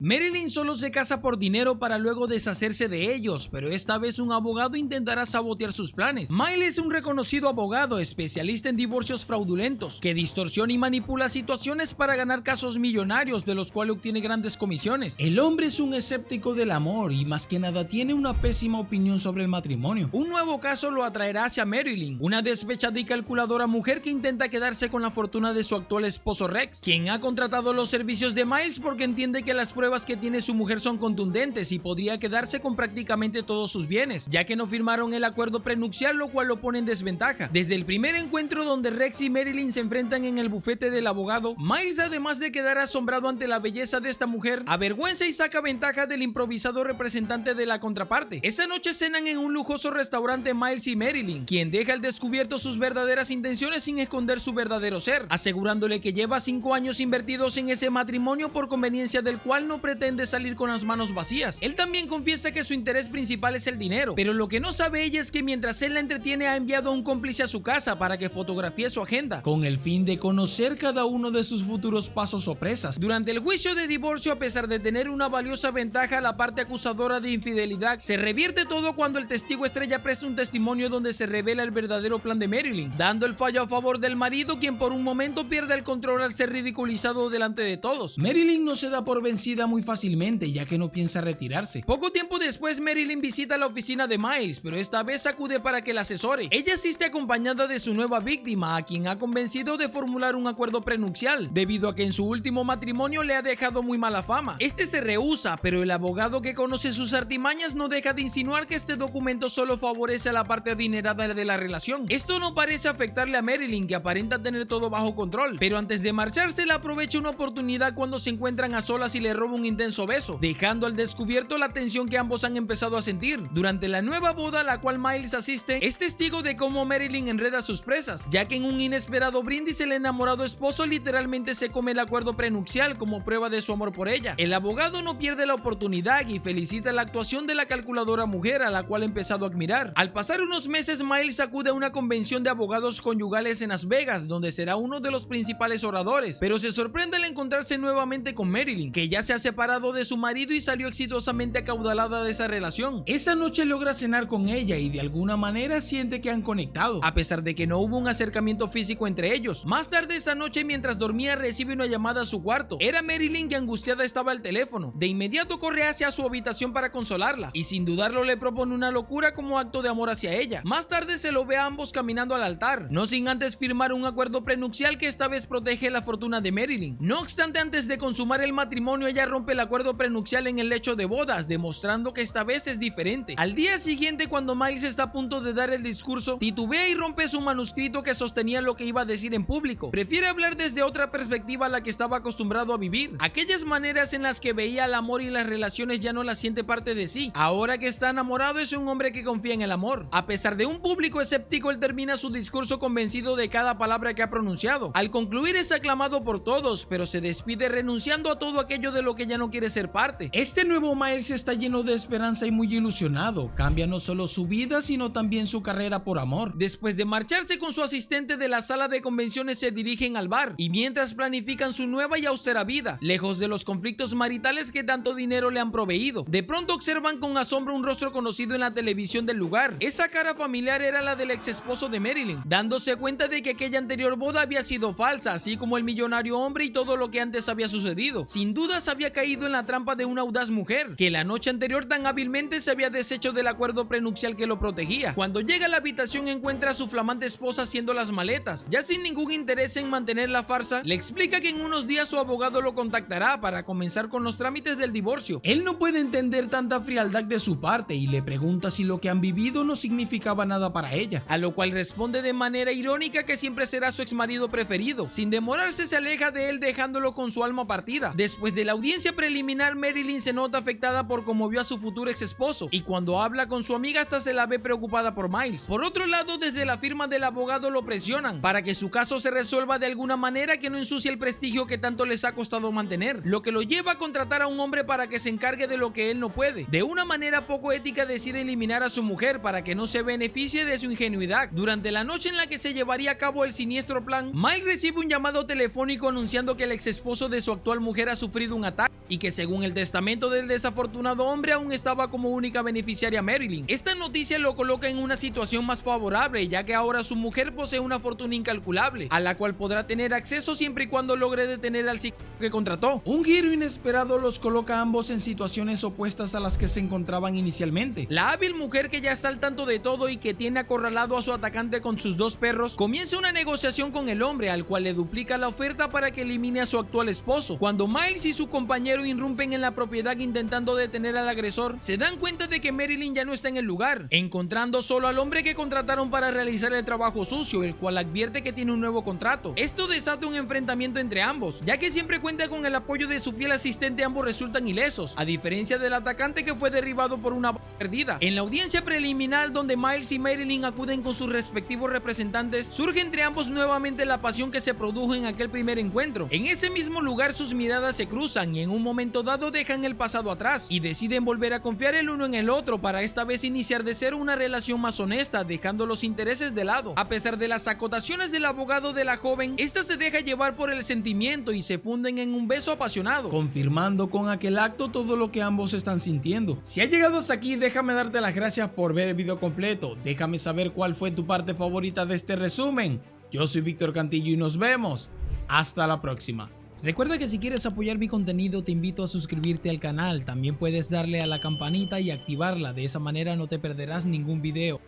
Marilyn solo se casa por dinero para luego deshacerse de ellos, pero esta vez un abogado intentará sabotear sus planes. Miles es un reconocido abogado especialista en divorcios fraudulentos, que distorsiona y manipula situaciones para ganar casos millonarios de los cuales obtiene grandes comisiones. El hombre es un escéptico del amor y más que nada tiene una pésima opinión sobre el matrimonio. Un nuevo caso lo atraerá hacia Marilyn, una despechada y calculadora mujer que intenta quedarse con la fortuna de su actual esposo Rex, quien ha contratado los servicios de Miles porque entiende que las pruebas que tiene su mujer son contundentes y podría quedarse con prácticamente todos sus bienes, ya que no firmaron el acuerdo prenupcial, lo cual lo pone en desventaja. Desde el primer encuentro donde Rex y Marilyn se enfrentan en el bufete del abogado, Miles, además de quedar asombrado ante la belleza de esta mujer, avergüenza y saca ventaja del improvisado representante de la contraparte. Esa noche cenan en un lujoso restaurante Miles y Marilyn, quien deja al descubierto sus verdaderas intenciones sin esconder su verdadero ser, asegurándole que lleva 5 años invertidos en ese matrimonio por conveniencia del cual no pretende salir con las manos vacías. Él también confiesa que su interés principal es el dinero, pero lo que no sabe ella es que mientras él la entretiene ha enviado a un cómplice a su casa para que fotografíe su agenda, con el fin de conocer cada uno de sus futuros pasos o presas. Durante el juicio de divorcio, a pesar de tener una valiosa ventaja, la parte acusadora de infidelidad, se revierte todo cuando el testigo estrella presta un testimonio donde se revela el verdadero plan de Marilyn, dando el fallo a favor del marido, quien por un momento pierde el control al ser ridiculizado delante de todos. Marilyn no se da por vencida muy fácilmente, ya que no piensa retirarse. Poco tiempo después, Marilyn visita la oficina de Miles, pero esta vez acude para que la asesore. Ella asiste acompañada de su nueva víctima, a quien ha convencido de formular un acuerdo prenupcial, debido a que en su último matrimonio le ha dejado muy mala fama. Este se rehúsa, pero el abogado, que conoce sus artimañas, no deja de insinuar que este documento solo favorece a la parte adinerada de la relación. Esto no parece afectarle a Marilyn, que aparenta tener todo bajo control, pero antes de marcharse le aprovecha una oportunidad cuando se encuentran a solas y le roba un intenso beso, dejando al descubierto la tensión que ambos han empezado a sentir. Durante la nueva boda a la cual Miles asiste, es testigo de cómo Marilyn enreda a sus presas, ya que en un inesperado brindis el enamorado esposo literalmente se come el acuerdo prenupcial como prueba de su amor por ella. El abogado no pierde la oportunidad y felicita la actuación de la calculadora mujer, a la cual ha empezado a admirar. Al pasar unos meses, Miles acude a una convención de abogados conyugales en Las Vegas, donde será uno de los principales oradores, pero se sorprende al encontrarse nuevamente con Marilyn, que ya se ha separado de su marido y salió exitosamente acaudalada de esa relación. Esa noche logra cenar con ella y de alguna manera siente que han conectado, a pesar de que no hubo un acercamiento físico entre ellos. Más tarde esa noche, mientras dormía, recibe una llamada a su cuarto. Era Marilyn, que angustiada estaba al teléfono. De inmediato corre hacia su habitación para consolarla y sin dudarlo le propone una locura como acto de amor hacia ella. Más tarde se lo ve a ambos caminando al altar, no sin antes firmar un acuerdo prenupcial que esta vez protege la fortuna de Marilyn. No obstante, antes de consumar el matrimonio, ella rompe el acuerdo prenupcial en el lecho de bodas, demostrando que esta vez es diferente. Al día siguiente, cuando Miles está a punto de dar el discurso, titubea y rompe su manuscrito que sostenía lo que iba a decir en público. Prefiere hablar desde otra perspectiva a la que estaba acostumbrado a vivir. Aquellas maneras en las que veía el amor y las relaciones ya no las siente parte de sí. Ahora que está enamorado, es un hombre que confía en el amor. A pesar de un público escéptico, él termina su discurso convencido de cada palabra que ha pronunciado. Al concluir es aclamado por todos, pero se despide renunciando a todo aquello de lo que ya no quiere ser parte. Este nuevo Miles está lleno de esperanza y muy ilusionado. Cambia no solo su vida, sino también su carrera por amor. Después de marcharse con su asistente de la sala de convenciones, se dirigen al bar y mientras planifican su nueva y austera vida, lejos de los conflictos maritales que tanto dinero le han proveído. De pronto observan con asombro un rostro conocido en la televisión del lugar. Esa cara familiar era la del ex esposo de Marilyn, dándose cuenta de que aquella anterior boda había sido falsa, así como el millonario hombre y todo lo que antes había sucedido. Sin dudas había caído en la trampa de una audaz mujer, que la noche anterior tan hábilmente se había deshecho del acuerdo prenupcial que lo protegía. Cuando llega a la habitación, encuentra a su flamante esposa haciendo las maletas. Ya sin ningún interés en mantener la farsa, le explica que en unos días su abogado lo contactará para comenzar con los trámites del divorcio. Él no puede entender tanta frialdad de su parte y le pregunta si lo que han vivido no significaba nada para ella, a lo cual responde de manera irónica que siempre será su exmarido preferido. Sin demorarse, se aleja de él dejándolo con su alma partida. Después de la audiencia preliminar, Marilyn se nota afectada por cómo vio a su futuro ex esposo y cuando habla con su amiga hasta se la ve preocupada por Miles. Por otro lado, desde la firma del abogado lo presionan para que su caso se resuelva de alguna manera que no ensucie el prestigio que tanto les ha costado mantener, lo que lo lleva a contratar a un hombre para que se encargue de lo que él no puede. De una manera poco ética decide eliminar a su mujer para que no se beneficie de su ingenuidad. Durante la noche en la que se llevaría a cabo el siniestro plan, Miles recibe un llamado telefónico anunciando que el ex esposo de su actual mujer ha sufrido un ataque Mike, y que según el testamento del desafortunado hombre aún estaba como única beneficiaria Marilyn. Esta noticia lo coloca en una situación más favorable, ya que ahora su mujer posee una fortuna incalculable, a la cual podrá tener acceso siempre y cuando logre detener al psicólogo que contrató. Un giro inesperado los coloca a ambos en situaciones opuestas a las que se encontraban inicialmente. La hábil mujer, que ya está al tanto de todo y que tiene acorralado a su atacante con sus dos perros, comienza una negociación con el hombre, al cual le duplica la oferta para que elimine a su actual esposo. Cuando Miles y su compañero irrumpen en la propiedad intentando detener al agresor, se dan cuenta de que Marilyn ya no está en el lugar, encontrando solo al hombre que contrataron para realizar el trabajo sucio, el cual advierte que tiene un nuevo contrato. Esto desata un enfrentamiento entre ambos, ya que siempre cuenta con el apoyo de su fiel asistente. Ambos resultan ilesos, a diferencia del atacante, que fue derribado por una bala perdida. En la audiencia preliminar, donde Miles y Marilyn acuden con sus respectivos representantes, surge entre ambos nuevamente la pasión que se produjo en aquel primer encuentro. En ese mismo lugar sus miradas se cruzan y en un momento dado dejan el pasado atrás y deciden volver a confiar el uno en el otro, para esta vez iniciar de cero una relación más honesta, dejando los intereses de lado. A pesar de las acotaciones del abogado de la joven, esta se deja llevar por el sentimiento y se funden en un beso apasionado, confirmando con aquel acto todo lo que ambos están sintiendo. Si has llegado hasta aquí, déjame darte las gracias por ver el video completo. Déjame saber cuál fue tu parte favorita de este resumen. Yo soy Víctor Cantillo y nos vemos hasta la próxima. Recuerda que si quieres apoyar mi contenido, te invito a suscribirte al canal. También puedes darle a la campanita y activarla, de esa manera no te perderás ningún video.